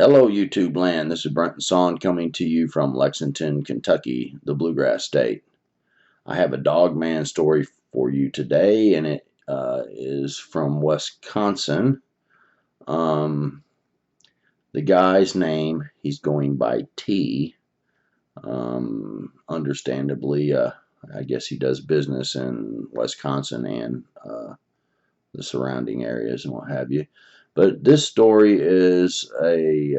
Hello, YouTube land. This is Brenton coming to you from Lexington, Kentucky, the Bluegrass State. I have a Dogman story for you today, and it is from Wisconsin. The guy's name, he's going by T. Understandably, I guess he does business in Wisconsin and the surrounding areas and what have you. But this story is a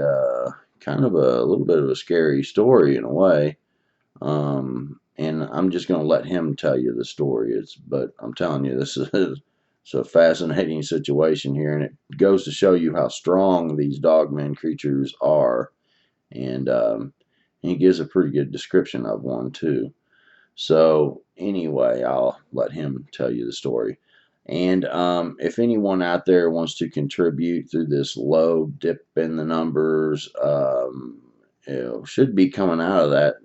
kind of a little bit of a scary story in a way. And I'm just going to let him tell you the story. But I'm telling you, this is it's a fascinating situation here, and it goes to show you how strong these dogman creatures are. And he gives a pretty good description of one too. So anyway, I'll let him tell you the story. And if anyone out there wants to contribute through this low dip in the numbers, should be coming out of that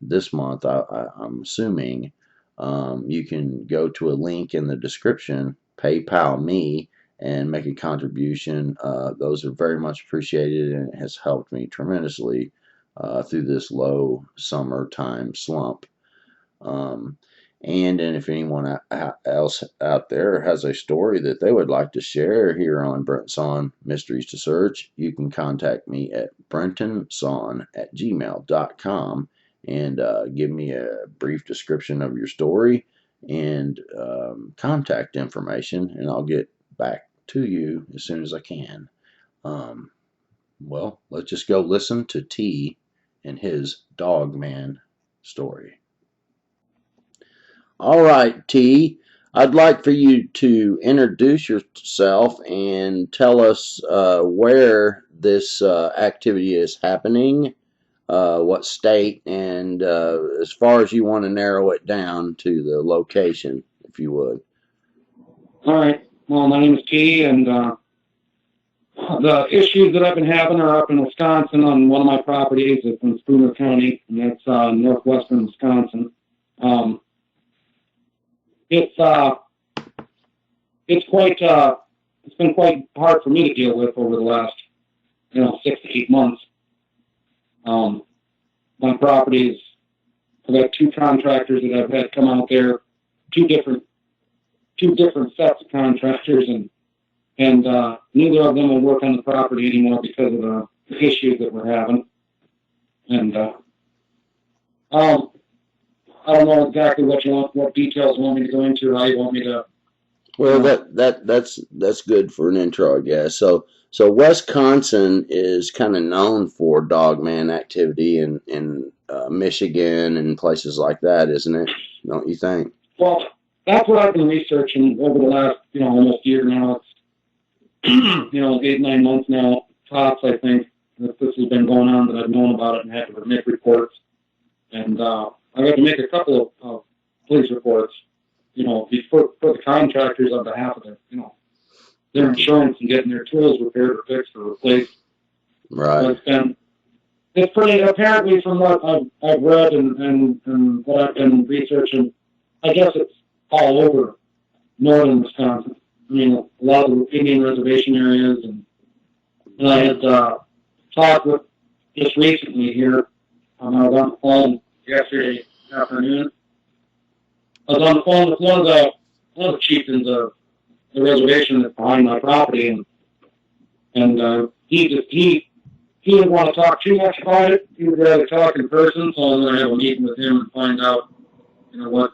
this month, I'm assuming. You can go to a link in the description, PayPal me, and make a contribution. Those are very much appreciated, and it has helped me tremendously through this low summertime slump. And if anyone else out there has a story that they would like to share here on Brenton Mysteries to Search, you can contact me at brentonsawin@gmail.com and give me a brief description of your story and contact information, and I'll get back to you as soon as I can. Well, let's just go listen to T and his Dogman story. All right, T, I'd like for you to introduce yourself and tell us where this activity is happening, what state, and as far as you want to narrow it down to the location, if you would. All right. Well, my name is T, and the issues that I've been having are up in Wisconsin on one of my properties. It's in Spooner County, and that's northwestern Wisconsin. It's been quite hard for me to deal with over the last 6 to 8 months. My properties, I've got 2 contractors that I've had come out there, two different sets of contractors, and neither of them will work on the property anymore because of the issues that we're having. And I don't know exactly what details you want me to go into, how you want me to. Well, that's good for an intro, I guess. So Wisconsin is kind of known for dogman activity in Michigan and places like that, isn't it? Don't you think? Well, that's what I've been researching over the last almost year now. It's 8, 9 months now tops, I think, that this has been going on, that I've known about it and had to make reports. And I've had to make a couple of police reports, for the contractors on behalf of their insurance and getting their tools repaired or fixed or replaced. Right. So it's pretty, apparently from what I've read and what I've been researching, I guess it's all over northern Wisconsin. I mean, a lot of the Indian reservation areas, and I had talked with just recently here. I was on the phone yesterday afternoon. I was on the phone with one of the chieftains of the reservation that's behind my property, and he didn't want to talk too much about it. He would rather talk in person, so I'm going to have a meeting with him and find out, what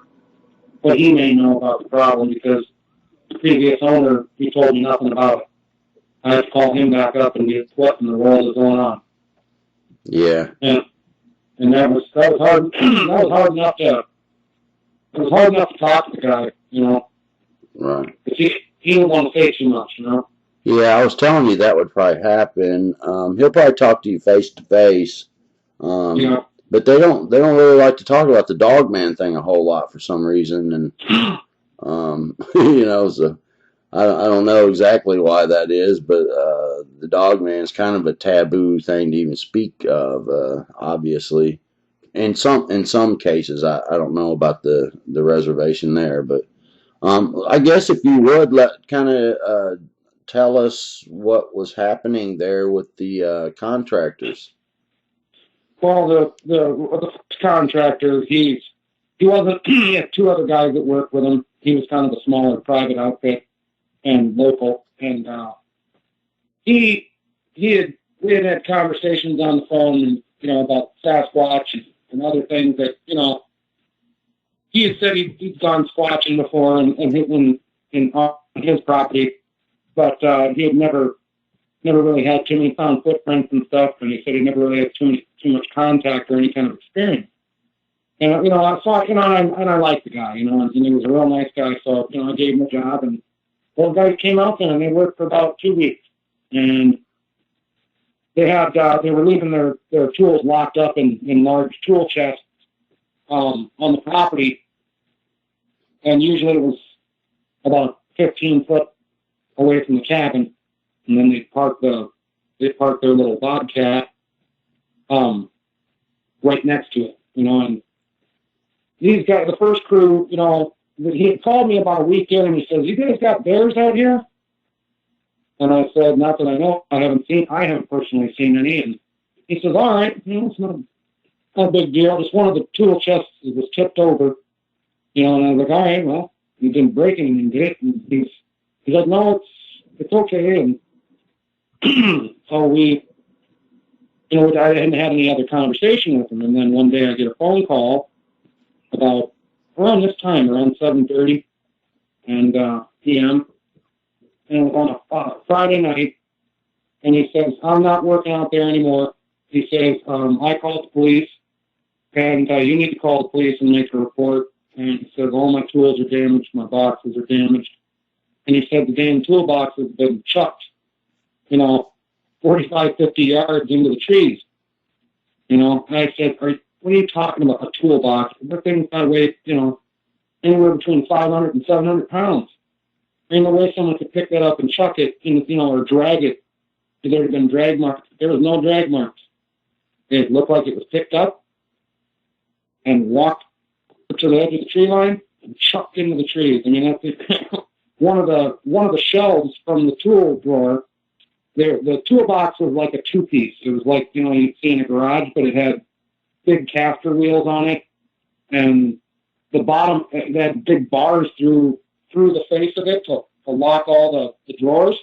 he may know about the problem, because the previous owner, he told me nothing about it. I had to call him back up and get what in the world is going on. Yeah. And that was hard. That was hard enough to. It was hard enough to talk to the guy, Right. He didn't want to say too much, Yeah, I was telling you that would probably happen. He'll probably talk to you face to face. But they don't really like to talk about the dogman thing a whole lot for some reason, and so I don't know exactly why that is, but the dogman is kind of a taboo thing to even speak of, obviously. In some cases, I don't know about the reservation there, but I guess if you would kind of tell us what was happening there with the contractors. Well, the contractor, he wasn't. He had two other guys that worked with him. He was kind of a smaller private outfit and local, and he had we had conversations on the phone, and about Sasquatch and other things that he had said he'd gone squatching before and in on his property, but he had never really had too many found footprints and stuff, and he said he never really had too much contact or any kind of experience. And I thought, and I liked the guy, and he was a real nice guy, so I gave him a job, and those guys came out there and they worked for about 2 weeks, and they were leaving their tools locked up in large tool chests on the property, and usually it was about 15 foot away from the cabin, and then they parked their little Bobcat right next to it, and these guys, the first crew, he had called me about a week in, and he says, "You guys got bears out here?" And I said, "Not that I know. I haven't personally seen any." And he says, "All right, it's not a big deal. Just one of the tool chests was tipped over, and I was like, all right, well, you didn't break anything, did it?" And he's like, "No, it's okay." And so we, I hadn't had any other conversation with him. And then one day I get a phone call about around this time, around 7:30 and p.m. and on a Friday night, and he says, "I'm not working out there anymore." He says, "I called the police, and you need to call the police and make a report." And he says, "All my tools are damaged, my boxes are damaged." And he said the damn toolbox has been chucked, 45, 50 yards into the trees. And I said, "What are you talking about, a toolbox? The thing's got to weigh, anywhere between 500 and 700 pounds. Ain't no way someone could pick that up and chuck it, or drag it. There had been drag marks. There was no drag marks. It looked like it was picked up and walked to the edge of the tree line and chucked into the trees." I mean, that's one of the shelves from the tool drawer. The toolbox was like a two-piece. It was like you'd see in a garage, but it had big caster wheels on it, and the bottom it had big bars through the face of it to lock all the drawers.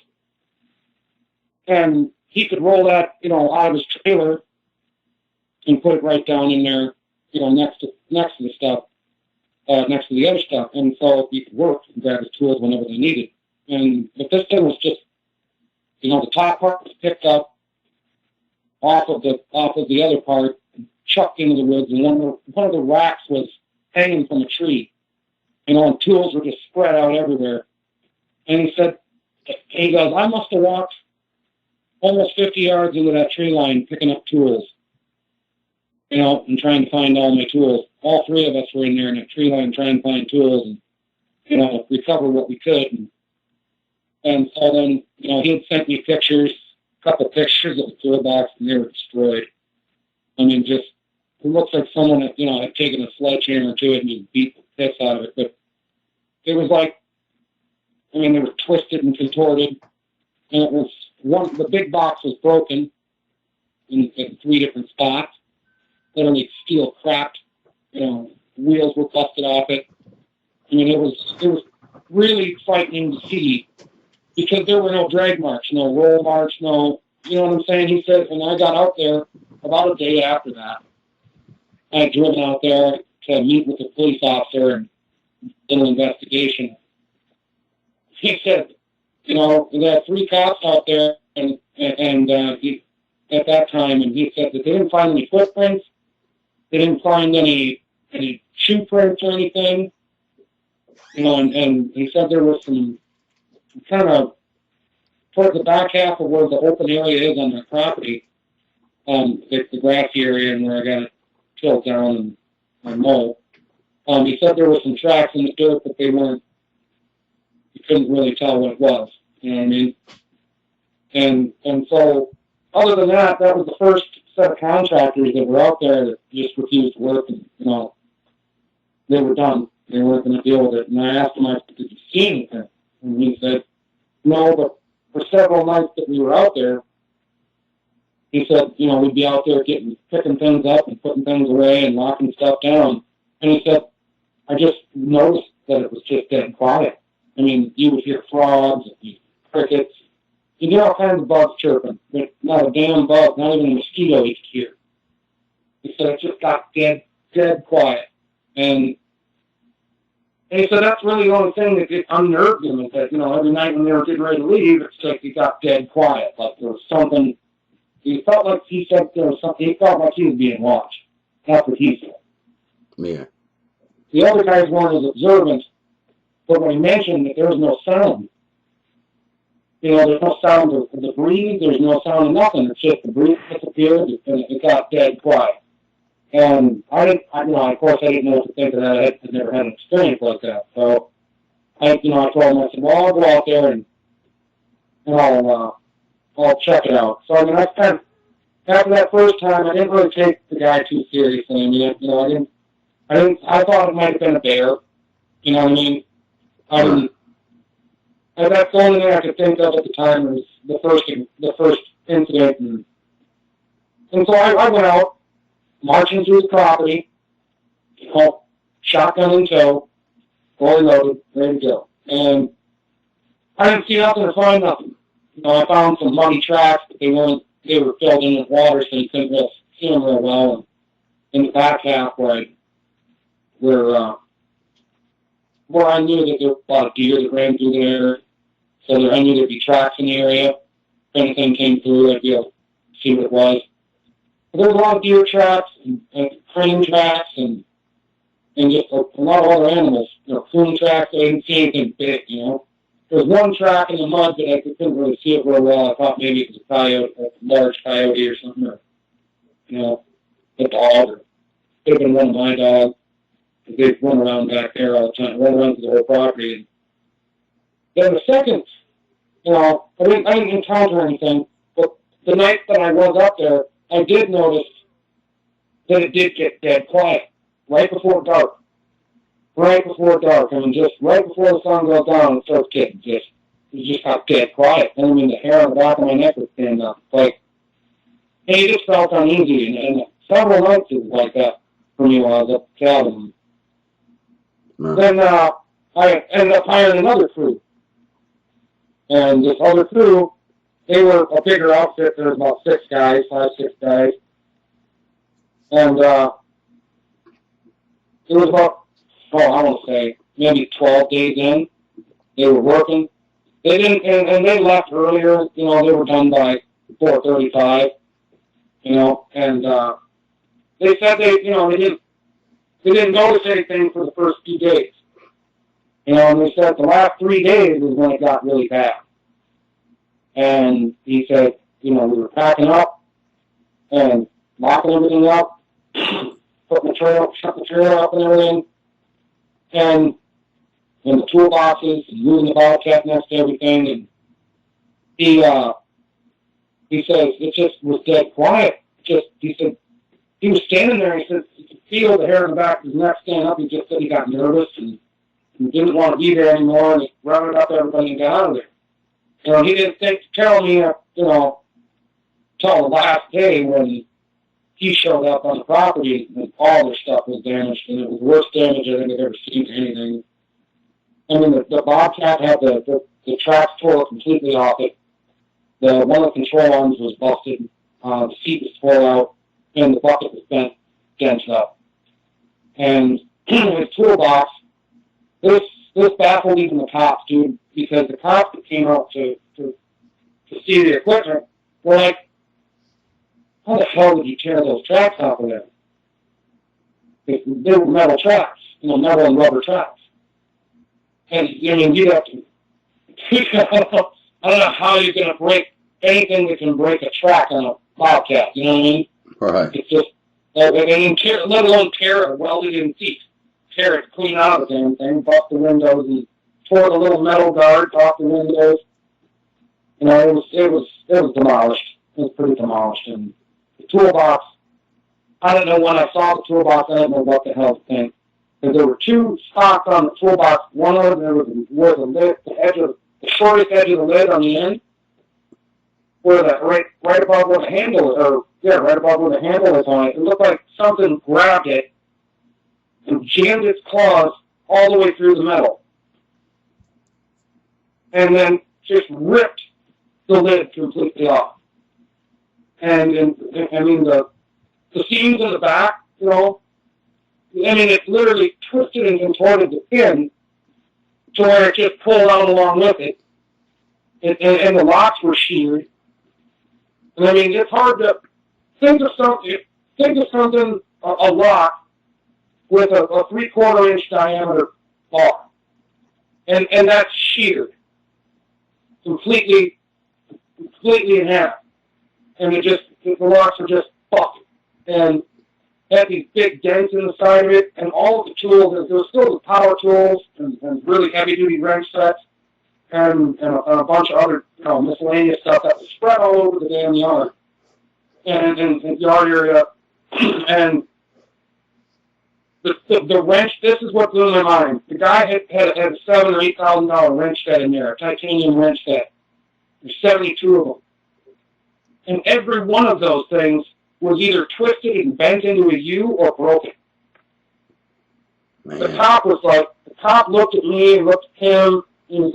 And he could roll that out of his trailer and put it right down in there, next to the stuff, next to the other stuff, and so he could work and grab his tools whenever they needed. But this thing was just, the top part was picked up off of the other part, and chucked into the woods, and one of the racks was hanging from a tree, and tools were just spread out everywhere. And he goes, "I must have walked almost 50 yards into that tree line picking up tools, and trying to find all my tools. All three of us were in there in that tree line trying to find tools and, recover what we could. And so then, he had sent me a couple pictures of the toolbox, and they were destroyed. I mean, just, it looks like someone had, had taken a sledgehammer to it and just beat the piss out of it. But it was like, they were twisted and contorted. And it was the big box was broken in 3 different spots. Literally steel cracked, wheels were busted off it. It was really frightening to see because there were no drag marks, no roll marks, no, you know what I'm saying? He said, and I got out there about a day after that. I had driven out there to meet with the police officer and did an investigation. He said, there are 3 cops out there, and he, at that time, and he said that they didn't find any footprints, they didn't find any shoe prints or anything, and he said there was some kind of towards the back half of where the open area is on their property, it's the grassy area and where I got it tilled down and mowed. He said there were some tracks in the dirt, but you couldn't really tell what it was. You know what I mean? And so, other than that, that was the first set of contractors that were out there that just refused to work, and they were done. They weren't going to deal with it. And I asked him, "Did you see anything?" And he said, "No, but for several nights that we were out there, he said, we'd be out there picking things up and putting things away and locking stuff down. And he said, I just noticed that it was just dead quiet. I mean, you would hear frogs, and crickets, you hear all kinds of bugs chirping, but not a damn bug, not even a mosquito you could hear. He said it just got dead quiet. And he said that's really the only thing that unnerved him is that, every night when they were getting ready to leave, it's like it got dead quiet. Like there was something, he felt like he said there was something, he felt like he was being watched. That's what he said. Yeah. The other guys weren't as observant, but when he mentioned that there was no sound, there's no sound of the breeze, there's no sound of nothing. It's just the breeze disappeared and it got dead quiet. And of course I didn't know what to think of that. I'd never had an experience like that. So I told him, I said, well, I'll go out there and I'll check it out. So I spent, after that first time, I didn't really take the guy too seriously. I thought it might have been a bear. You know what I mean? That's the only thing I could think of at the time was the first incident. And so I went out, marching through the property, shotgun in tow, fully loaded, ready to go. And I didn't see nothing or find nothing. I found some muddy tracks, but they were filled in with water, so you couldn't really see them real well. And in the back half where I knew that there were a lot of deer that ran through there, so I knew there'd be tracks in the area. If anything came through, I'd be able to see what it was. But there was a lot of deer tracks and crane tracks and just a lot of other animals. Coon tracks. I didn't see anything big. There was one track in the mud, but I couldn't really see it real well. I thought maybe it was a coyote, a large coyote or something, or a dog, or could have been one of my dogs. They run around back there all the time, run around through the whole property. And then the second, I didn't encounter anything, but the night that I was up there, I did notice that it did get dead quiet right before dark. Right before dark. Just right before the sun goes down, it starts getting it just got dead quiet. And the hair on the back of my neck was standing up. And it just felt uneasy. And several nights it was like that for me while I was at the cabin. Then I ended up hiring another crew. And this other crew, they were a bigger outfit. There was about 5, 6 guys. And it was about, I want to say, maybe 12 days in. They were working. They didn't, and they left earlier. They were done by 4:35. And they said they didn't notice anything for the first few days. And they said the last 3 days was when it got really bad. And he said, we were packing up and locking everything up, shutting the trailer up and everything. And in the toolboxes, and moving the bobcat next to everything. And he says it just was dead quiet. He said, he was standing there, and he said, you could feel the hair on the back of his neck stand up. He just said he got nervous and didn't want to be there anymore, and he rounded up everybody and got out of there. He didn't think to tell me, till the last day when he showed up on the property and all their stuff was damaged, and it was the worst damage I think I've ever seen to anything. The bobcat had the tracks tore completely off it. One of the control arms was busted. The seat was tore out, and the bucket was dented up. And his toolbox, this baffled even the cops, dude, because the cops that came out to see the equipment were like, how the hell did you tear those tracks off of there? They were metal tracks, metal and rubber tracks. And, you'd have to, I don't know how you're going to break anything that can break a track on a bobcat, you know what I mean? Right. It's just, let alone tear a welded-in seat. Tear it clean out of the damn thing, bust the windows, and tore the little metal guards off the windows. It was demolished. It was pretty demolished. And the toolbox, I don't know when I saw the toolbox, I don't know what the hell to think. Because there were 2 spots on the toolbox. One of them was the lid, the shortest edge of the lid on the end. where the right above where the handle is, or yeah, right above where the handle is on it. It looked like something grabbed it and jammed its claws all the way through the metal, and then just ripped the lid completely off. And I mean the seams in the back, you know, I mean it literally twisted and contorted the pin to where it just pulled out along with it, and the locks were sheared. And I mean it's hard to think of something. Think of something a lock with a 3/4 inch diameter bar, and that's sheared completely in half, and the locks are just fucked, and had these big dents in the side of it, and all of the tools. There was still the power tools and really heavy duty wrench sets, and a bunch of other miscellaneous stuff that was spread all over the damn yard and yard area, and the wrench. This is what blew my mind. The guy had a $7,000 or $8,000 wrench set in there, a titanium wrench set. There's 72 of them. And every one of those things was either twisted and bent into a U or broken. Man. The cop looked at me and looked at him, and was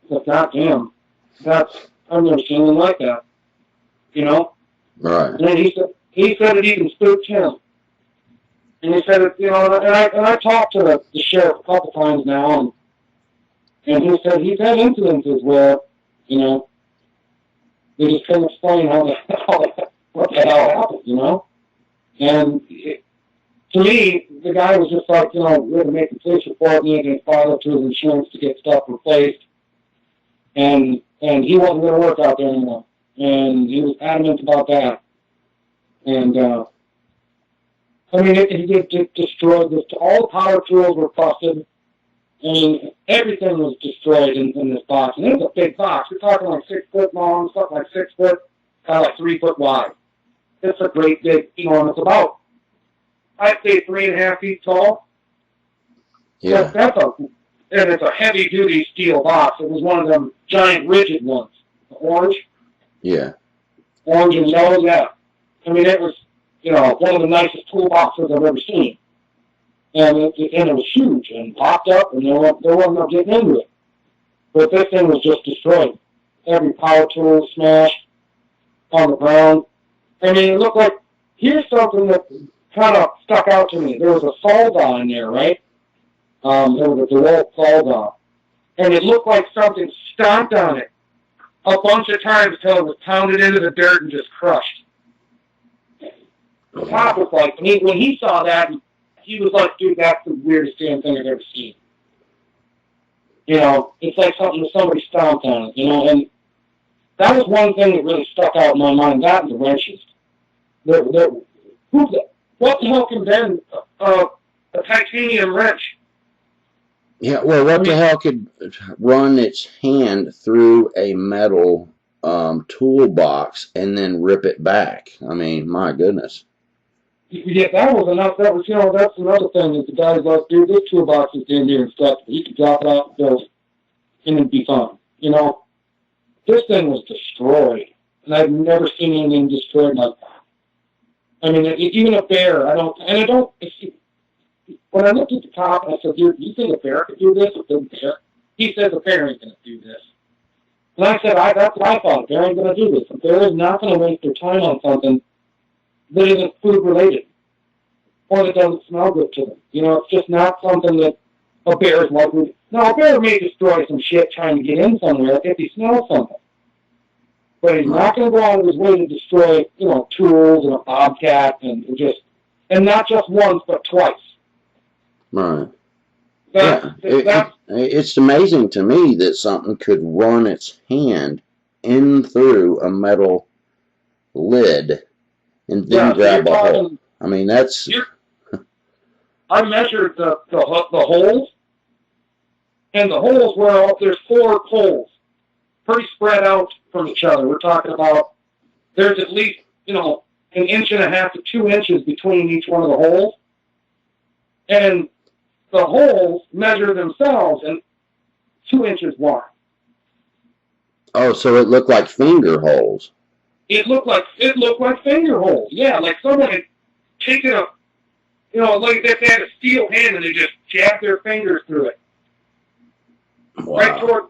like, God damn, I've never seen anything like that. You know? Right. And then he said it even spooked him. And he said it, you know, and I talked to the sheriff a couple times now, and he said he's had incidences where, you know, they just couldn't explain what the hell happened, you know? And to me, the guy was just like, you know, we had to make a police report, and he had to file it to his insurance to get stuff replaced. And he wasn't going to work out there anymore. And he was adamant about that. And, I mean, it destroyed this. All the power tools were busted. I mean, everything was destroyed in this box. And it was a big box. We're talking like 6 foot long, something like 6 foot, kind of like 3 foot wide. It's a great big, you know, and it's about, I'd say 3.5 feet tall. Yeah. And it's a heavy duty steel box. It was one of them giant rigid ones. Orange. Yeah. Orange and yellow, yeah. I mean, it was, you know, one of the nicest toolboxes I've ever seen. And it was huge and popped up, and there wasn't no getting into it. But this thing was just destroyed. Every power tool smashed on the ground. I mean, it looked like, here's something that kind of stuck out to me. There was a Solda in there, right? There was a DeWalt Solda. And it looked like something stomped on it a bunch of times until it was pounded into the dirt and just crushed. The cop was like, when he saw that, he was like, dude, that's the weirdest damn thing I've ever seen. You know, it's like something that somebody stomped on it, you know, and that was one thing that really stuck out in my mind, that and the wrenches. What the hell can bend a titanium wrench? Yeah, well, what the hell could run its hand through a metal toolbox and then rip it back? I mean, my goodness. Yeah, that was enough. That was, you know, that's another thing that the guy's like, dude, this toolbox is damn near indestructible. You could drop it out the building and it'd be fine. You know, this thing was destroyed, and I've never seen anything destroyed like that. I mean, even a bear, when I looked at the top, I said, dude, you think a bear could do this? A big bear? He says a bear ain't going to do this. And I said, that's what I thought. A bear ain't going to do this. A bear is not going to waste their time on something that isn't food related or that doesn't smell good to them. You know, it's just not something that a bear is likely to. Now, a bear may destroy some shit trying to get in somewhere if he smells something. But he's not going to go out of his way to destroy, you know, tools and a bobcat and not just once, but twice. Right. It's amazing to me that something could run its hand in through a metal lid and then grab a hole. I mean, that's. I measured the holes, and the holes were there's 4 holes, pretty spread out from each other. We're talking about there's at least, you know, 1.5 to 2 inches between each one of the holes, and the holes measure themselves and 2 inches wide. Oh, so it looked like finger holes. It looked like finger holes. Yeah, like someone had taken a, like if they had a steel hand and they just jabbed their fingers through it, right Wow. toward,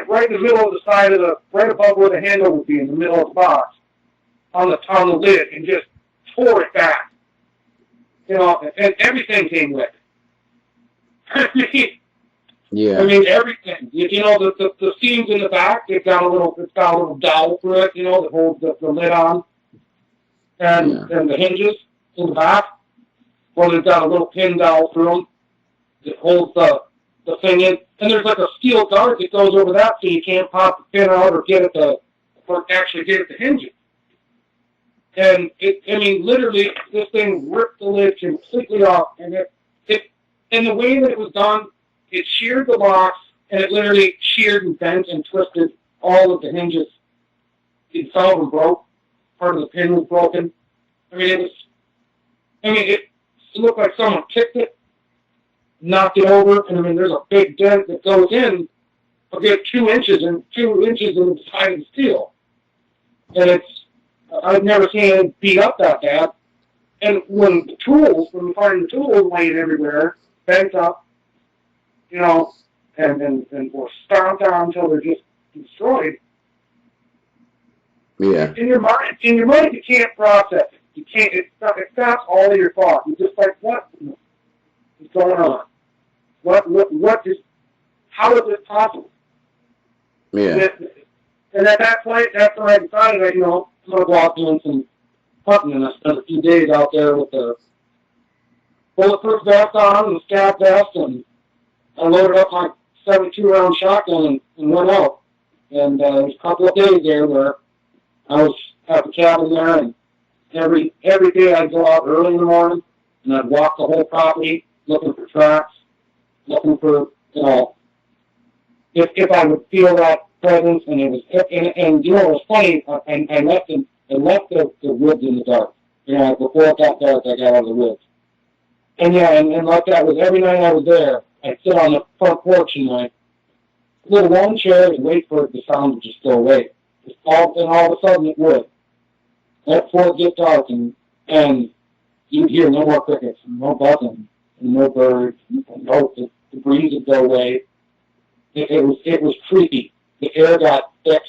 right in the middle of the side of right above where the handle would be in the middle of the box, on the lid, and just tore it back. And everything came with it. I Yeah. mean everything. The seams in the back, it's got a little dowel through it, that holds the lid on, and Yeah. the hinges in the back, where they've got a little pin dowel through them that holds the thing in. And there's like a steel guard that goes over that, so you can't pop the pin out or actually get at the hinges. And literally, this thing ripped the lid completely off, and and the way that it was done, it sheared the box, and it literally sheared and bent and twisted all of the hinges. Some of them broke. Part of the pin was broken. It looked like someone kicked it, knocked it over, and there's a big dent that goes in a good 2 inches in the side of the steel. And I've never seen it beat up that bad. And when we find the tools laying everywhere, bent up, and or stomped on until they're just destroyed. Yeah. In your mind, you can't process it. You can't. It stops all of your thoughts. You're just like, what is going on? What is? How is this possible? Yeah. And at that point, that's when I decided, I'm going to go out doing some hunting, and I spent a few days out there with the bulletproof vest on and the scat vest, and I loaded up my 72-round shotgun and went out. And there was a couple of days there where I was at the cabin there, and every day I'd go out early in the morning, and I'd walk the whole property looking for tracks, looking for, if I would feel that presence, and it was, and it was funny, I left the woods in the dark. Before it got dark, I got out of the woods. And and like that was every night I was there, I'd sit on the front porch in my little lawn chair and wait for the sound to just go away. All of a sudden it would. Right before it get dark, and you'd hear no more crickets, no buzzing, no birds, the breeze would go away. It was creepy. The air got thick,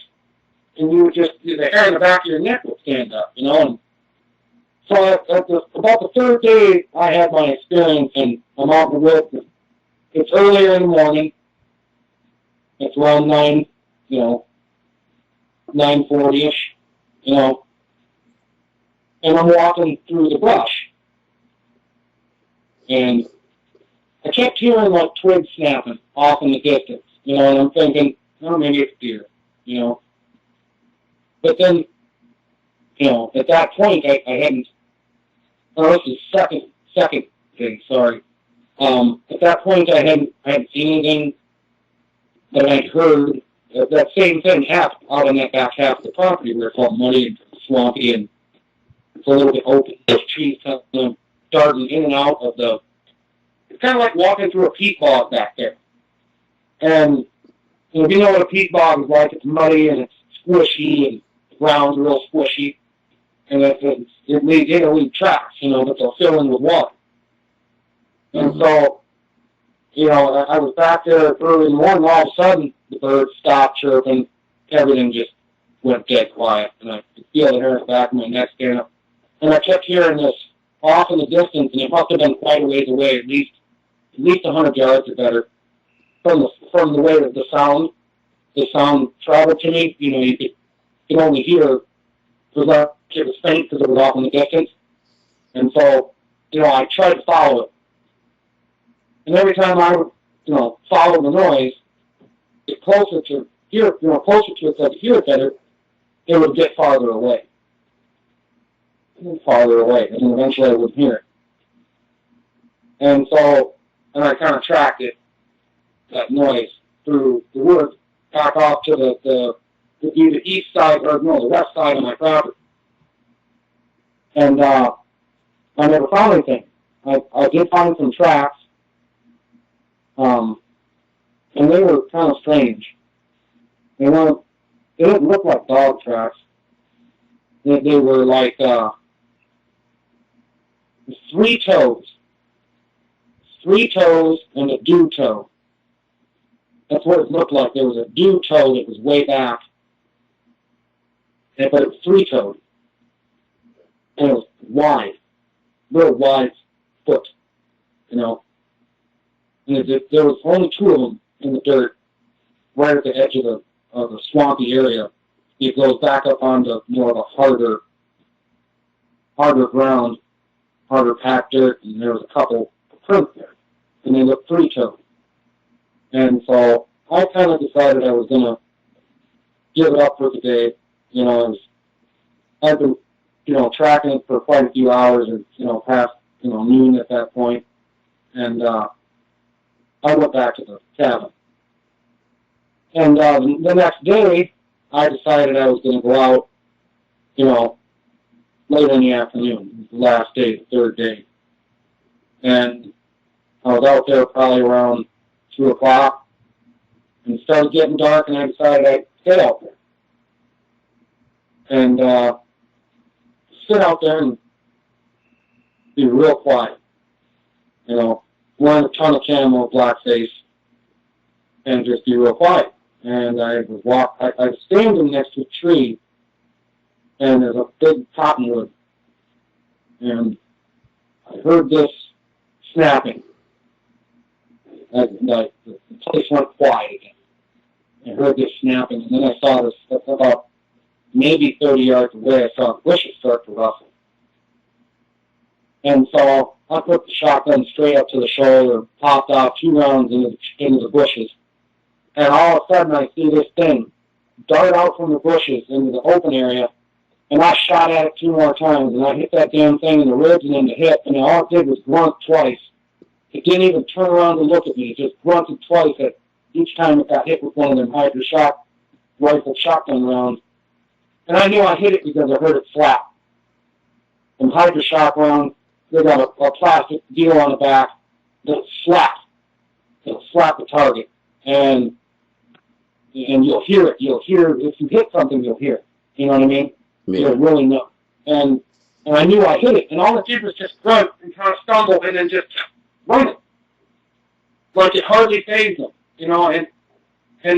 and the hair in the back of your neck would stand up, And so about the third day I had my experience, and I'm out in the woods. It's earlier in the morning. It's around 9:40ish, and I'm walking through the brush, and I kept hearing like twigs snapping off in the distance, and I'm thinking, oh, maybe it's deer, But then, at that point, I hadn't. Oh, this is second thing. Sorry. At that point, I hadn't seen anything, but I'd heard that same thing happened out on that back half of the property where it's all muddy and swampy and it's a little bit open. There's trees kind of darting in and out of the. It's kind of like walking through a peat bog back there. And if you know what a peat bog is like, it's muddy and it's squishy and the ground's real squishy. And it leaves tracks, but they'll fill in with water. And so, I was back there early in the morning, all of a sudden the birds stopped chirping, everything just went dead quiet, and I could feel the hair in the back of my neck stand up. And I kept hearing this off in the distance, and it must have been quite a ways away, at least 100 yards or better, from the way that the sound traveled to me. You could only hear, it was faint because it was off in the distance. And so, I tried to follow it. And every time I would, follow the noise, get closer to it so I could hear it better, it would get farther away. And then eventually I wouldn't hear it. And so, I kind of tracked it, that noise, through the woods, back off to the east side, the west side of my property. And I never found anything. I did find some tracks, and they were kind of strange. They weren't They didn't look like dog tracks. They were like 3 toes. 3 toes and a dew toe. That's what it looked like. There was a dew toe that was way back, but it was 3-toed. And it was wide, real wide foot, you know. And there was only 2 of them in the dirt, right at the edge of the swampy area. It goes back up onto more of a harder ground, harder packed dirt, and there was a couple of prints there, and they looked 3-toed. And so I kind of decided I was going to give it up for the day. You know, I've been, tracking it for quite a few hours, and, past, noon at that point. And I went back to the cabin. And the next day, I decided I was going to go out, late in the afternoon, the last day, the third day. And I was out there probably around 2 o'clock, and it started getting dark, and I decided I'd stay out there. And sit out there and be real quiet. Wearing a ton of camo, blackface, and just be real quiet. And I was standing next to a tree, and there's a big cottonwood, and I heard this snapping. The place went quiet again. I heard this snapping, and then I saw this about maybe 30 yards away. I saw bushes start to rustle. And so I put the shotgun straight up to the shoulder, popped out 2 rounds into the bushes. And all of a sudden I see this thing dart out from the bushes into the open area, and I shot at it 2 more times, and I hit that damn thing in the ribs and in the hip, and all it did was grunt twice. It didn't even turn around to look at me. It just grunted twice at each time it got hit with one of them rifle shotgun rounds. And I knew I hit it because I heard it slap. And hydroshock rounds, they got a plastic deal on the back that slaps. It'll slap the target. And you'll hear it. You'll hear, if you hit something, you'll hear it. You know what I mean? Yeah. You'll really know. And I knew I hit it. And all it did was just grunt and kind of stumble and then just run it. Like it hardly phased them. And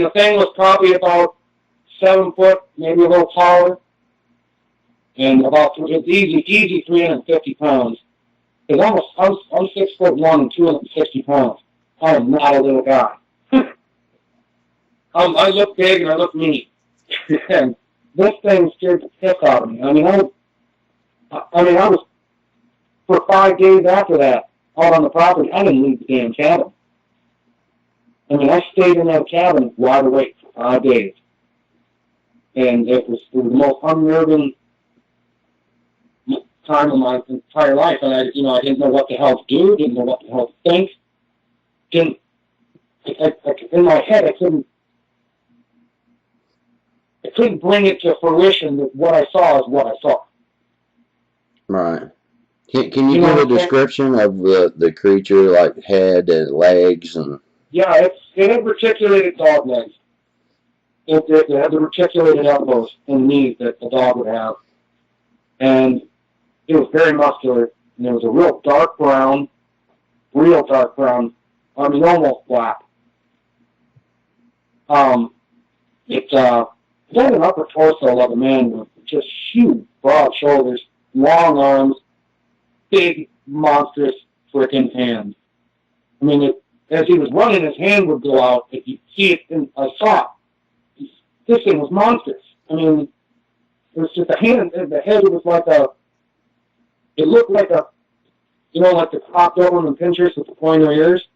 the thing was probably about 7 foot, maybe a little taller, and it's easy 350 pounds. Because I'm 6'1" and 260 pounds. I am not a little guy. I look big and I look mean. And this thing scared the piss out of me. I was for 5 days after that out on the property. I didn't leave the damn cabin. I stayed in that cabin wide awake for 5 days. And it was the most unnerving time of my entire life. And I didn't know what the hell to do, didn't know what the hell to think. In my head, I couldn't bring it to fruition that what I saw is what I saw. Right. Can you give a description of the creature, like head and legs and? Yeah, it had reticulated dog legs. It had the reticulated elbows and knees that the dog would have, and it was very muscular. And there was a real dark brown, almost black. It had an upper torso like a man with just huge, broad shoulders, long arms, big, monstrous freaking hands. As he was running, his hand would go out. If you see it, and I saw it. This thing was monstrous. It was just a hand. The head was like it looked like like the crop Doberman pinchers with the pointer ears.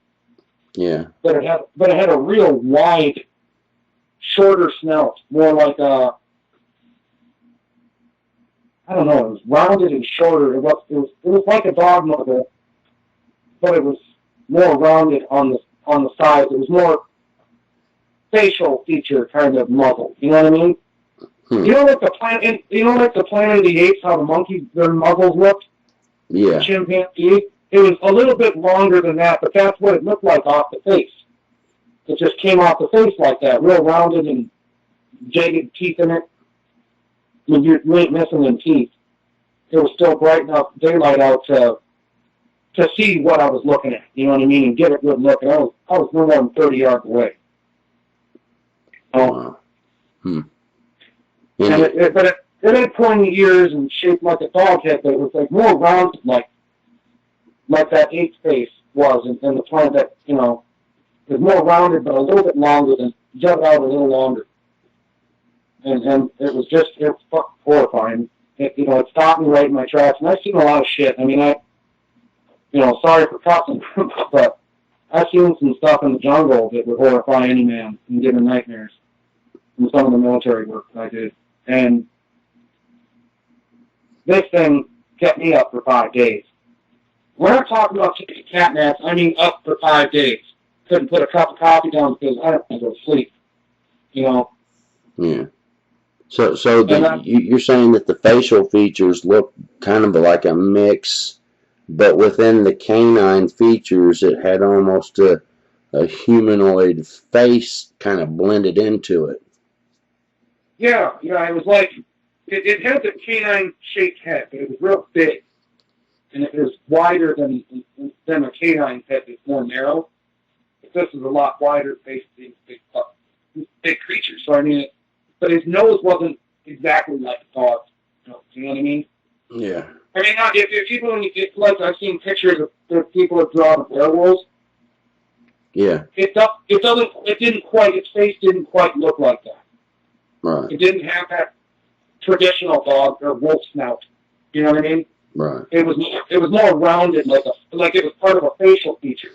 Yeah. But it had a real wide, shorter snout, more like I don't know. It was rounded and shorter. It was like a dog muzzle, but it was more rounded on the sides. It was more facial feature kind of muzzle. You know what I mean? Like the Planet of the Apes, how the monkeys, their muzzles looked? Yeah. The chimpanzee. It was a little bit longer than that, but that's what it looked like off the face. It just came off the face like that, real rounded and jagged teeth in it. I mean, you ain't missing them teeth. It was still bright enough daylight out to see what I was looking at. You know what I mean? And get a good look. And I was no more than 30 yards away. Wow. Hmm. And it had pointy ears and shaped like a dog head, but it was like more rounded, like that ape face was, and the plant that, you know, was more rounded, but a little bit longer than, jutted out a little longer. And it was fucking horrifying. It stopped me right in my tracks. And I've seen a lot of shit. I mean, sorry for cussing, but I've seen some stuff in the jungle that would horrify any man and give him nightmares from some of the military work that I did. And this thing kept me up for 5 days. When I'm talking about taking cat naps, I mean up for 5 days. Couldn't put a cup of coffee down because I don't want to go to sleep. You know? Yeah. So you're saying that the facial features look kind of like a mix, but within the canine features, it had almost a humanoid face kind of blended into it. Yeah, it was like, it had the canine-shaped head, but it was real big. And it was wider than a canine head that's more narrow. But this is a lot wider based on these big creatures. So, I mean, but his nose wasn't exactly like a dog's nose. You know what I mean? Yeah. I mean, if people, like, I've seen pictures of people that draw the werewolves. Yeah. Its face didn't quite look like that. Right. It didn't have that traditional dog or wolf snout. You know what I mean? Right. It was more rounded, like it was part of a facial feature.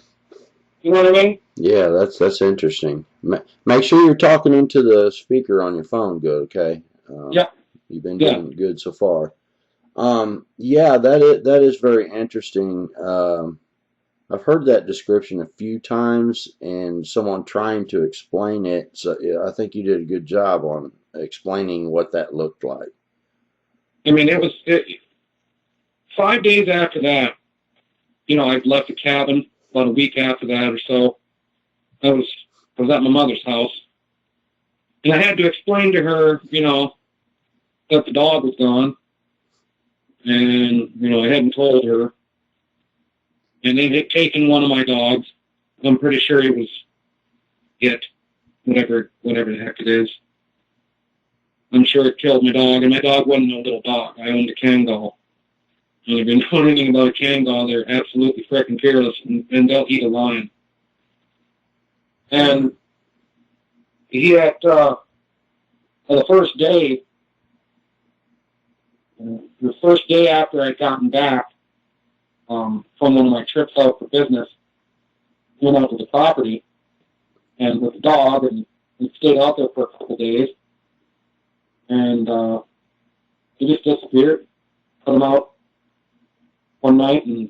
You know what I mean? Yeah, that's interesting. Make sure you're talking into the speaker on your phone good, okay? Yeah. You've been doing good so far. Yeah, that is very interesting. I've heard that description a few times, and someone trying to explain it. So yeah, I think you did a good job on explaining what that looked like. I mean, 5 days after that, you know, I'd left the cabin. About a week after that or so, I was at my mother's house, and I had to explain to her, you know, that the dog was gone, and you know, I hadn't told her, and they had taken one of my dogs. I'm pretty sure it was whatever the heck it is. I'm sure it killed my dog, and my dog wasn't a little dog. I owned a Kangal. And if you know anything about a Kangal, they're absolutely freaking fearless, and they'll eat a lion. And he had, the first day after I'd gotten back from one of my trips out for business, went out to the property and with the dog, and we stayed out there for a couple of days, and he just disappeared. Put him out one night, and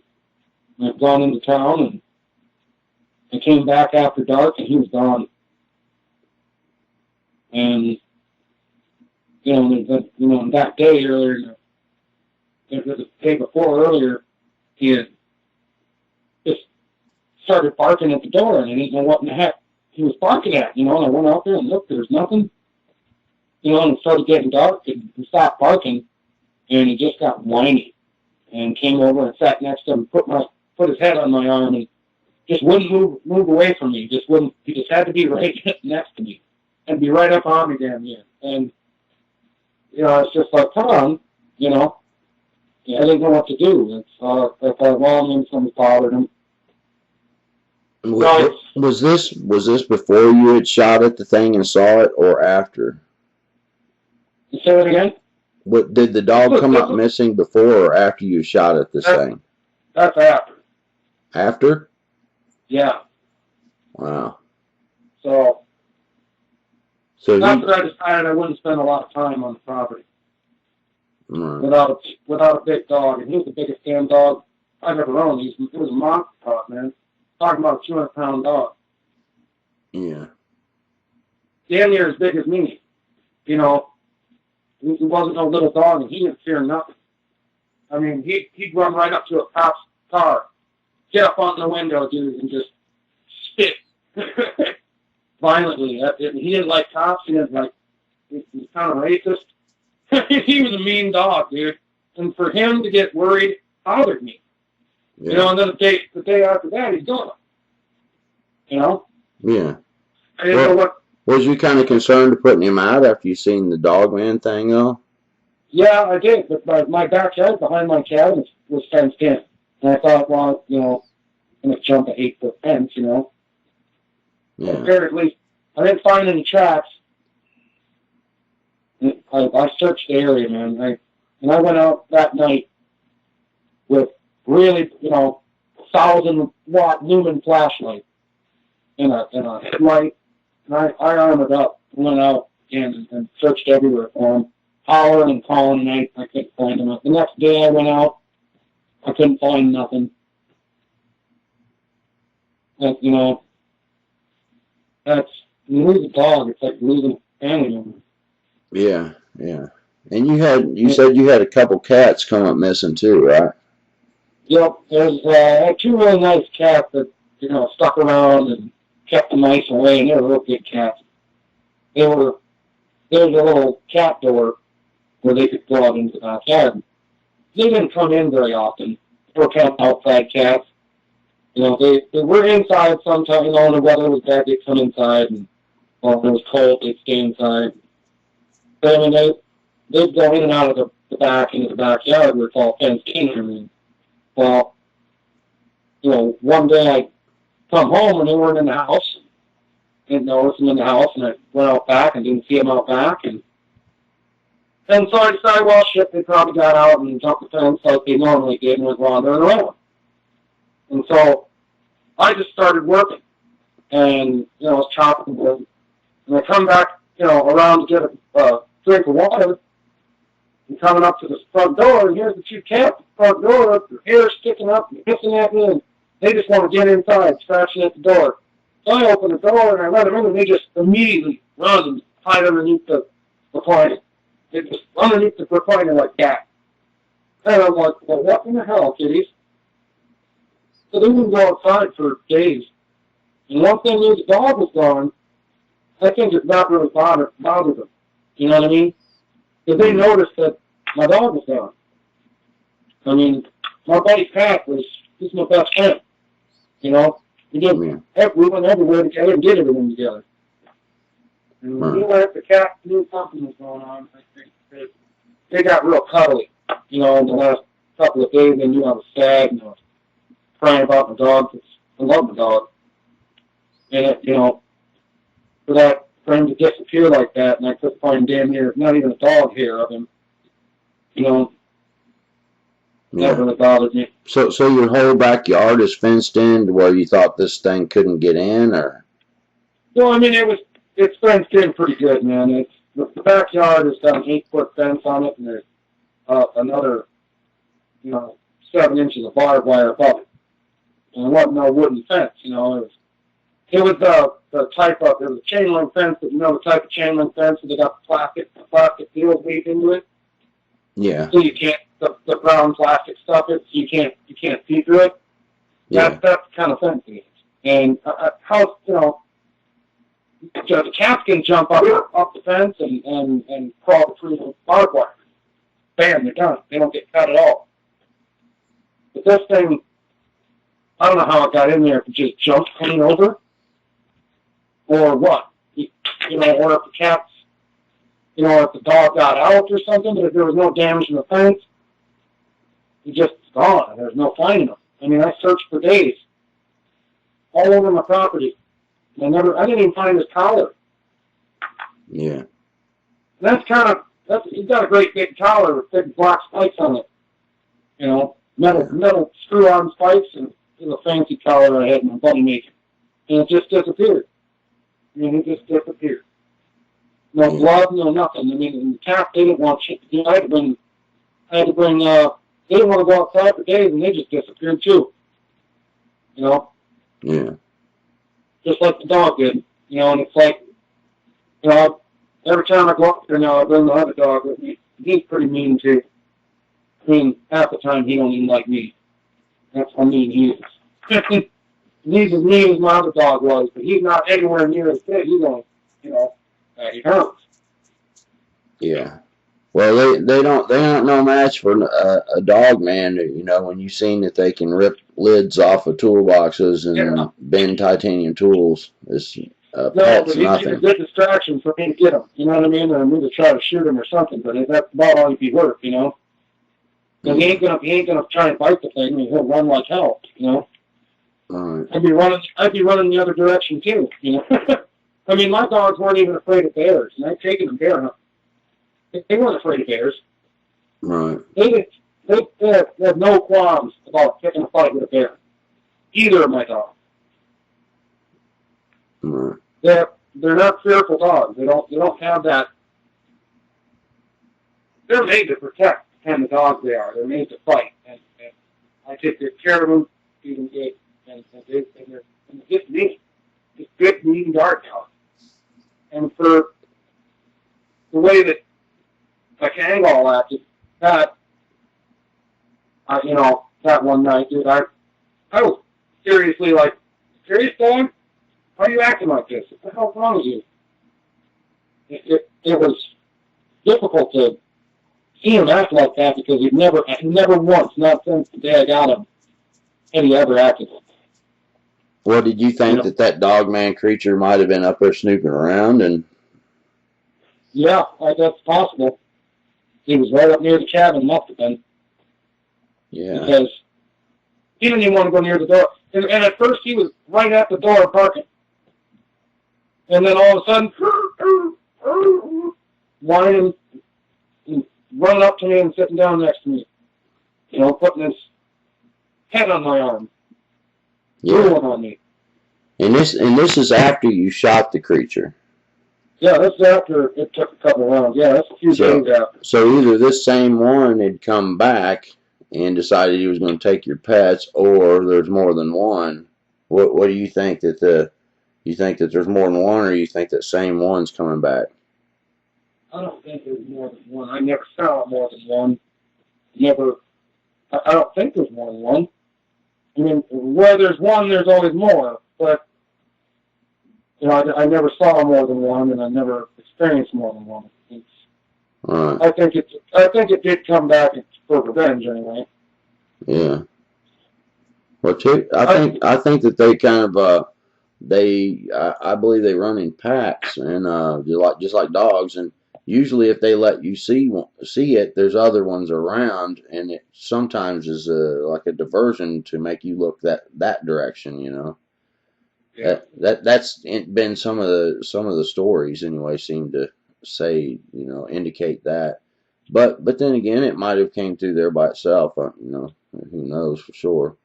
I'd gone into town, and I came back after dark, and he was gone. And that day earlier, the day before earlier, he had just started barking at the door, and I didn't know what in the heck he was barking at. You know, and I went out there and looked. There was nothing. You know, and it started getting dark, and he stopped barking, and he just got whiny. And came over and sat next to him, put his head on my arm, and just wouldn't move away from me. Just wouldn't. He just had to be right next to me, and be right up on me damn near. And you know, it's just like, come on, you know. I didn't know what to do. It's I thought, well, maybe something bothered him. Was this before you had shot at the thing and saw it, or after? You say it again? What, did the dog come up missing before or after you shot at this thing? That's after. After? Yeah. Wow. So after I decided I wouldn't spend a lot of time on the property without a big dog, and he was the biggest damn dog I've ever owned. It was a monster dog, man. Talking about a 200-pound dog. Yeah. Damn near as big as me. You know. He wasn't no little dog, and he didn't fear nothing. I mean, he'd run right up to a cop's car, get up on the window, dude, and just spit violently. He didn't like cops. He didn't like he's kind of racist. He was a mean dog, dude. And for him to get worried bothered me. Yeah. You know, and then the day after that, he's gone. You know? Yeah. I didn't know what. Was you kind of concerned of putting him out after you seen the Dogman thing, though? Yeah, I did. But my backyard behind my cabin was fenced in. And I thought, well, you know, I'm going to jump an 8-foot fence, you know? Yeah. Apparently, I didn't find any tracks. I searched the area, man. I went out that night with really, you know, 1,000-watt lumen flashlight and a headlight. And I armored up, went out again and searched everywhere for him, hollering and calling, and I couldn't find him. The next day I went out, I couldn't find nothing. And, you know, you lose a dog, it's like losing a family member. Yeah, yeah. And you said you had a couple cats come up missing too, right? Yep, there's 2 really nice cats that, you know, stuck around and kept the mice away, and they were real good cats. There was a little cat door where they could go out into the backyard. They didn't come in very often. They were kind of outside cats. You know, they were inside sometimes, you know, when the weather was bad, they'd come inside, and when it was cold, they'd stay inside. But, I mean, they'd go in and out of the back into the backyard where it's all fenced in and everything. Well, you know, one day I come home and they weren't in the house. Didn't notice them in the house, and I went out back and didn't see them out back. And so I decided, well, shit, they probably got out and jumped the fence like they normally did and went wandering around. And so I just started working, and, you know, I was chopping wood. And I come back, you know, around to get a drink of water, and coming up to the front door, and here's the 2 cats at the front door, their hair sticking up and hissing at me, and they just want to get inside, scratching at the door. So I open the door, and I let them in, and they just immediately run and hide underneath the recliner. They just underneath the recliner like that. And I'm like, well, what in the hell, kitties? So they didn't go outside for days. And once they knew the dog was gone, I think it not really bothered them. You know what I mean? Because they noticed that my dog was gone. I mean, my buddy Pat he's my best friend. You know? We went everywhere together and did everything together. And when we went, the cat knew something was going on. I think they got real cuddly. You know, in the last couple of days, they knew I was sad and I was crying about my dog. I love the dog. And, you know, for him to disappear like that, and I couldn't find damn near, not even a dog hair of him, you know, that really bothered me. So your whole backyard is fenced in to where you thought this thing couldn't get in, or? Well, I mean, it's fenced in pretty good, man. The backyard has got an 8-foot fence on it, and there's another, you know, 7 inches of barbed wire above it. And it wasn't no wooden fence, you know. It was the type of, it was a chain link fence, but you know the type of chain link fence that they got the plastic deals weaved into it. Yeah. So you can't, the brown plastic stuff, you can't see through it. Yeah. That's the kind of fence it is. And how, you know, the cats can jump up the fence and crawl through the barbed wire. Bam, they're done. They don't get cut at all. But this thing, I don't know how it got in there, if it just jumped clean over, or what. You know, or if the cats, you know, if the dog got out or something, but if there was no damage in the fence, he just gone. There's no finding him. I mean, I searched for days all over my property. I didn't even find his collar. Yeah. He's got a great big collar with big black spikes on it. You know, metal screw-on spikes, and a fancy collar I had my buddy make. And it just disappeared. I mean, it just disappeared. No blood, no nothing. I mean, the cat, they didn't want shit to do. I had to bring, they didn't want to go outside for days, and they just disappeared too. You know? Yeah. Just like the dog did. You know, and it's like, you know, every time I go up there now, I bring the other dog with me. He's pretty mean too. I mean, half the time he don't even like me. That's how mean he is. He's as mean as my other dog was, but he's not anywhere near as big. He's only, you know, he hurts. Yeah. Well, they aren't no match for a dog man. You know, when you've seen that they can rip lids off of toolboxes Yeah. and bend titanium tools, it's No, pet's but he'd be a nothing. good distraction for me to get him. You know what I mean? Or me to try to shoot him or something. But that's about all he'd be worth, you know. Because Yeah. he ain't gonna try and fight the thing. I mean, he'll run like hell, you know. Right. I'd be running the other direction too, you know. I mean, my dogs weren't even afraid of bears, and I've taken them bear hunting. They weren't afraid of bears. Right. They have no qualms about picking a fight with a bear. Either of my dogs. Right. They're not fearful dogs. They don't have that. They're made to protect the kind of dogs they are. They're made to fight, and I take good care of them, feed them good, and they're just mean, just good, mean guard dogs. And for the way that the Kangol acted, that you know, that one night, dude, I was seriously like, serious dog? Why are you acting like this? What the hell's wrong with you? It was difficult to see him act like that because he never once, not since the day I got him, had he ever acted like that. Well, did you You think know? that dogman creature might have been up there snooping around? And Yeah, that's possible. He was right up near the cabin, must have been, yeah. because he didn't even want to go near the door. And at first he was right at the door parking. And then all of a sudden, whining, and running up to me and sitting down next to me. You know, putting his head on my arm, Yeah. drooling on me. And this is after you shot the creature. Yeah, that's after it took a couple rounds. Yeah, that's a few days after. So either this same one had come back and decided he was going to take your pets, or there's more than one. What do you think you think that there's more than one, or you think that same one's coming back? I don't think there's more than one. I never saw more than one. Never. I don't think there's more than one. I mean, where there's one, there's always more. But you know, I never saw more than one, and I never experienced more than one. Right. I think it did come back for revenge anyway. Yeah. Well, I think that they kind of I believe they run in packs, and just like dogs, and usually if they let you see it, there's other ones around, and it sometimes is like a diversion to make you look that direction, you know. Yeah. That's been some of the stories anyway seem to say, you know, indicate that. But then again, it might have came through there by itself. You know, who knows for sure.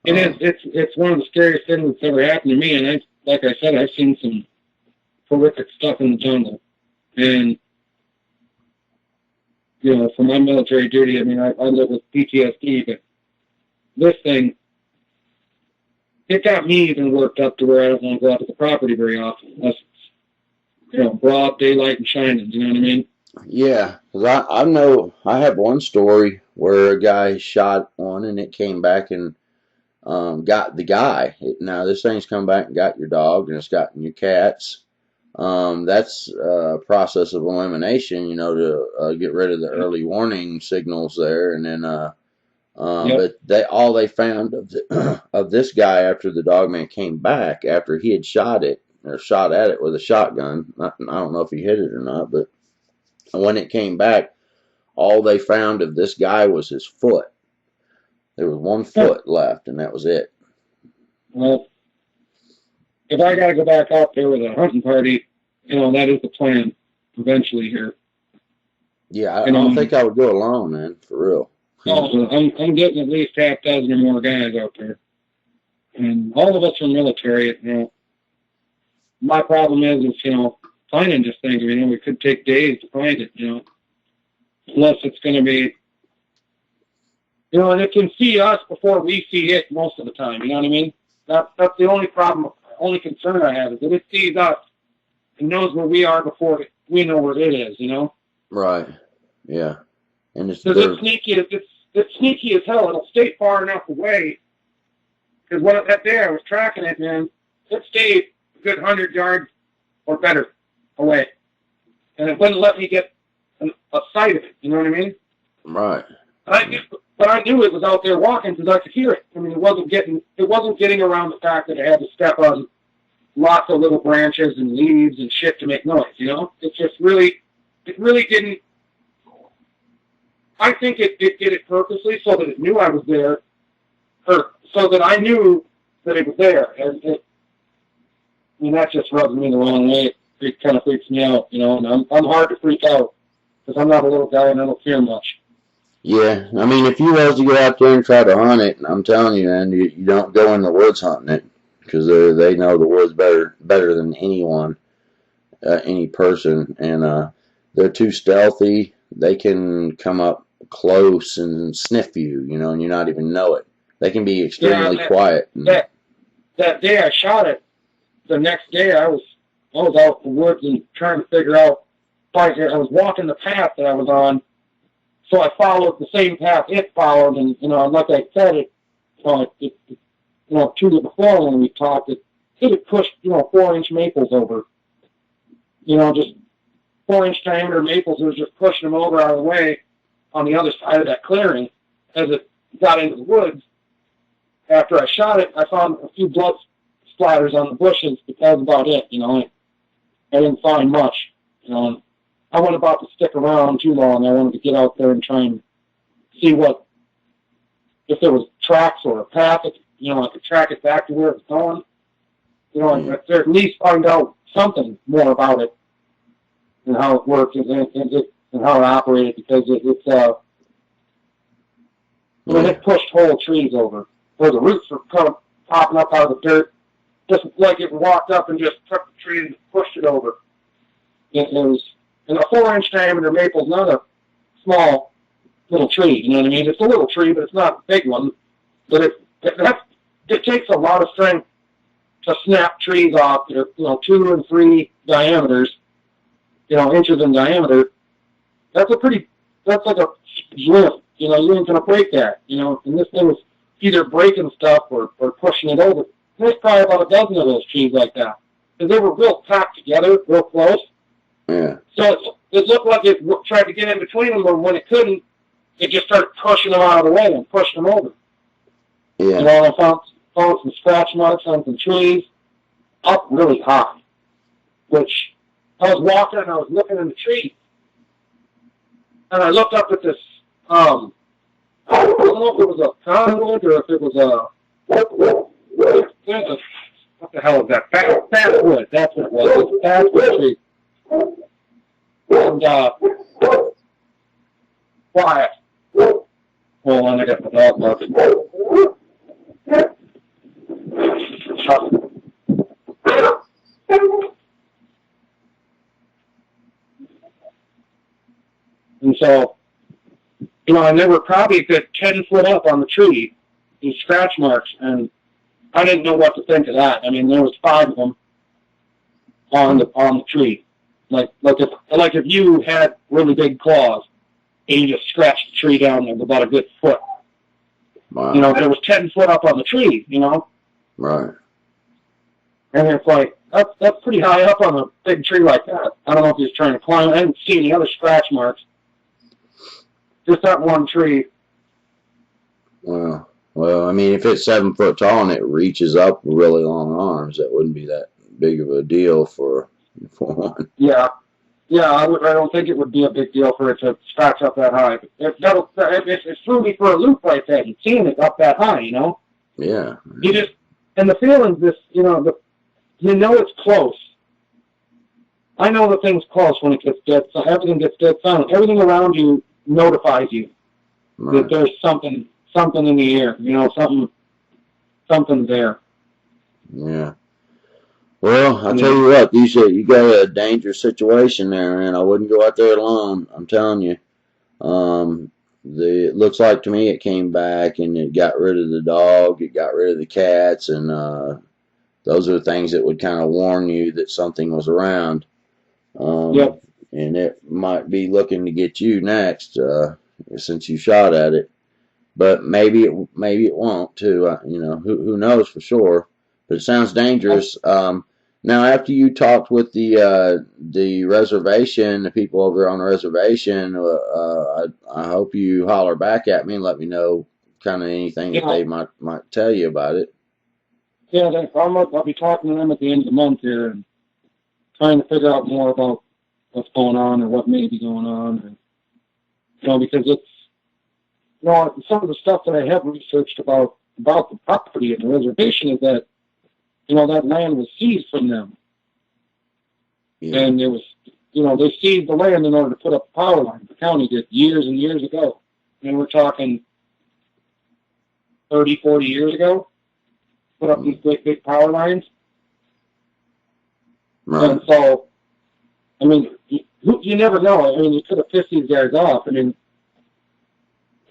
It is. It's one of the scariest things that's ever happened to me. And like I said, I've seen some horrific stuff in the jungle. And you know, for my military duty, I mean, I live with PTSD, but this thing, it got me even worked up to where I don't want to go out to the property very often, unless it's, you know, broad daylight and shining. You know what I mean? Yeah, because I know I have one story where a guy shot one and it came back and got the guy. Now this thing's come back and got your dog and it's gotten your cats. That's a process of elimination, you know, to get rid of the early warning signals there, and then Yep. but they found of this guy after the dogman came back after he had shot at it with a shotgun. I don't know if he hit it or not, but when it came back, all they found of this guy was his foot. There was one foot left, and that was it. Well, if I got to go back out there with a hunting party, you know, that is the plan eventually here. Yeah, I You know, don't think I would go alone, man, for real. I'm getting at least half dozen or more guys out there, and all of us are military. You know, my problem is you know, finding this thing. You know, it could take days to find it. You know, unless it's going to be, you know, and it can see us before we see it most of the time. You know what I mean? That's the only problem, only concern I have is that it sees us and knows where we are before we know where it is. You know? Right. Yeah. And Because it's sneaky as hell. It'll stay far enough away. Because that day I was tracking it, man, it stayed a good 100 yards or better away. and it wouldn't let me get a sight of it. You know what I mean? Right. But I knew it was out there walking because I could hear it. I mean, it wasn't getting around the fact that it had to step on lots of little branches and leaves and shit to make noise. You know, it really didn't. I think it did it purposely so that it knew I was there, or so that I knew that it was there. And I mean, that just rubs me the wrong way. It kind of freaks me out, you know. And I'm hard to freak out because I'm not a little guy and I don't care much. Yeah, I mean, if you was to go out there and try to hunt it, I'm telling you, man, you don't go in the woods hunting it because they know the woods better than anyone, any person, and they're too stealthy. They can come up close and sniff you, you know, and you not even know it. They can be extremely quiet. That day I shot it, the next day I was out in the woods and trying to figure out. I was walking the path that I was on. So I followed the same path it followed, and you know, like I said, you know, 2 days before when we talked, it had pushed 4-inch maples over, you know, just 4-inch diameter maples. It was just pushing them over out of the way on the other side of that clearing. As it got into the woods, after I shot it, I found a few blood splatters on the bushes, but that was about it. You know, I didn't find much. You know. I wasn't about to stick around too long. I wanted to get out there and try and see if there was tracks or a path, you know, I could track it back to where it's going. You know, and at least find out something more about it and how it works and how it operated, because it pushed whole trees over. Where the roots were kind of popping up out of the dirt, just like it walked up and just took the tree and pushed it over. It was. And a 4-inch diameter maple is not a small little tree, you know what I mean? It's a little tree, but it's not a big one. But it takes a lot of strength to snap trees off that are, 2 and 3 diameters, inches in diameter. That's like a limb. You ain't gonna break that, and this thing was either breaking stuff or pushing it over. There's probably about a dozen of those trees like that. Because they were real packed together, real close. Yeah. So it looked like it tried to get in between them, but when it couldn't, it just started pushing them out of the way and pushing them over. Yeah. I found some scratch marks on some trees up really high, which I was walking and I was looking in the trees. And I looked up at this, I don't know if it was a cottonwood or if it was what the hell is that? Basswood, that's what it was. It was a basswood tree. And, quiet. Hold on, I got the dog barking. And so, I never probably a good 10 foot up on the tree, these scratch marks, and I didn't know what to think of that. I mean, there was 5 of them on the tree. Like if you had really big claws and you just scratched the tree down there about a good foot. Wow. There was 10 foot up on the tree, Right. And it's like, that's pretty high up on a big tree like that. I don't know if he was trying to climb. I didn't see any other scratch marks. Just that one tree. Wow. Well, I mean, if it's 7 foot tall and it reaches up with really long arms, that wouldn't be that big of a deal for one. Yeah, I don't think it would be a big deal for it to scratch up that high. It threw me for a loop like that. And seeing it up that high, Yeah. You just, and the feeling, it's close. I know the thing's close when it gets dead. So everything gets dead silent. Everything around you notifies you that there's something in the air. Something there. Yeah. Well, I'll tell you what, you got a dangerous situation there, man. I wouldn't go out there alone. I'm telling you. It looks like to me it came back and it got rid of the dog, it got rid of the cats, and those are the things that would kind of warn you that something was around. Yep. And it might be looking to get you next, since you shot at it. But maybe it won't too. Who knows for sure? But it sounds dangerous. Now, after you talked with the reservation, the people over there on the reservation, I hope you holler back at me and let me know kind of anything that Yeah, they might tell you about it. yeah. I'll be talking to them at the end of the month here and trying to figure out more about what's going on and what may be going on, and because it's some of the stuff that I have researched about the property and the reservation is that that land was seized from them, Yeah. and it was they seized the land in order to put up a power line. The county did years and years ago, and we're talking 30, 40 years ago. Put up these big power lines, Right. and so I mean, you never know. I mean, you could have pissed these guys off. I mean,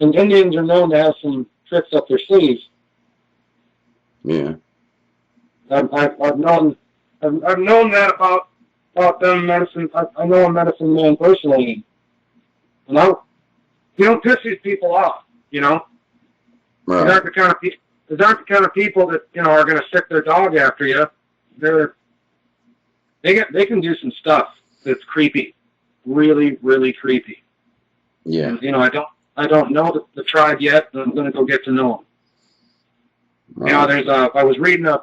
and Indians are known to have some tricks up their sleeves. Yeah. I've known that about them medicine. I know a medicine man personally, and you don't piss these people off. Right. These aren't the kind of people. These aren't the kind of people that are going to stick their dog after you. They can do some stuff that's creepy, really, really creepy. Yeah. And, I don't know the tribe yet, but I'm going to go get to know them. Right. I was reading an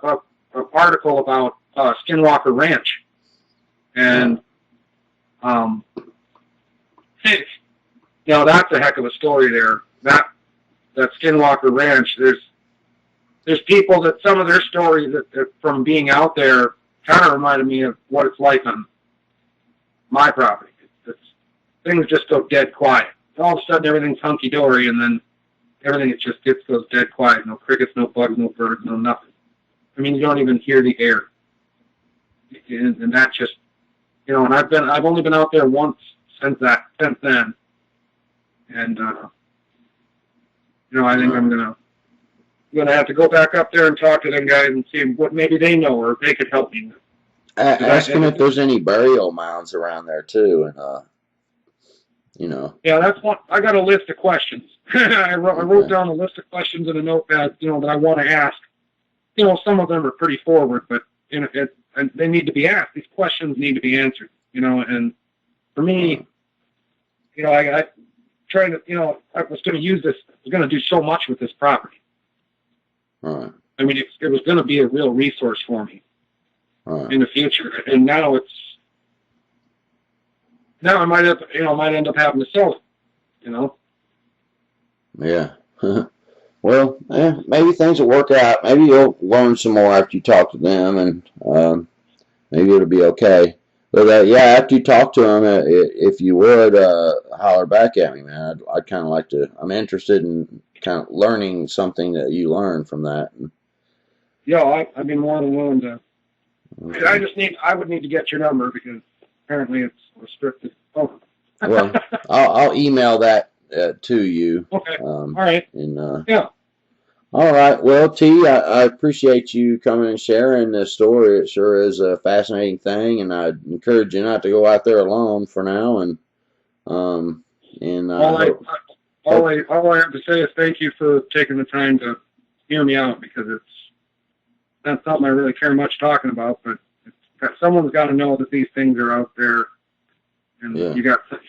article about Skinwalker Ranch, and that's a heck of a story there. That Skinwalker Ranch, there's people that some of their stories that from being out there kind of reminded me of what it's like on my property. Things just go dead quiet. All of a sudden, everything's hunky dory, and then everything just goes dead quiet. No crickets, no bugs, no birds, no nothing. I mean, you don't even hear the air, and that just And I've only been out there once since then, and I think I'm gonna have to go back up there and talk to them guys and see what maybe they know or if they could help me. Ask them if there's any burial mounds around there too, and Yeah, that's one. I got a list of questions. I wrote down a list of questions in a notepad, that I want to ask. Some of them are pretty forward, but and they need to be asked. These questions need to be answered. And for me, I trying to, I was going to use this. I was going to do so much with this property. Right. I mean, it was going to be a real resource for me in the future, and now I might end up having to sell it. Yeah. Well, maybe things will work out. Maybe you'll learn some more after you talk to them, and maybe it'll be okay. But yeah, after you talk to them, if you would holler back at me, man. I'd kind of like to. I'm interested in kind of learning something that you learned from that. Yeah, I'd be more than willing to. Okay. I would need to get your number because apparently it's restricted. Oh. Well, I'll email that to you. Okay. All right. And yeah. All right. Well, T, I appreciate you coming and sharing this story. It sure is a fascinating thing, and I encourage you not to go out there alone for now. And all I have to say is thank you for taking the time to hear me out because it's not something I really care much talking about, but someone's got to know that these things are out there, and you got that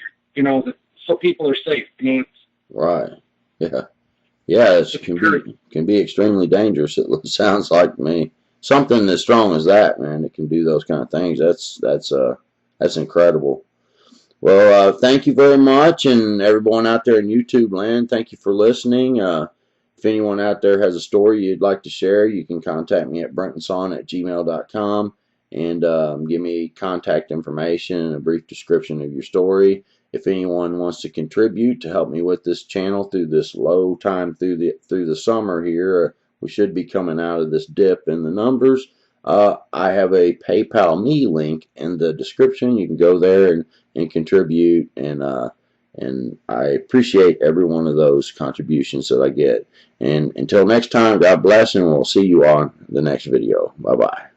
so people are safe. Right. Yeah. Yeah, it can be extremely dangerous. It sounds like to me. Something as strong as that, man, it can do those kind of things. That's incredible. Well, thank you very much, and everyone out there in YouTube land, thank you for listening. If anyone out there has a story you'd like to share, you can contact me at brentonsawin@gmail.com and give me contact information and a brief description of your story. If anyone wants to contribute to help me with this channel through this low time through the summer here, we should be coming out of this dip in the numbers. I have a PayPal me link in the description. You can go there and contribute, and I appreciate every one of those contributions that I get. And until next time, God bless, and we'll see you on the next video. Bye-bye.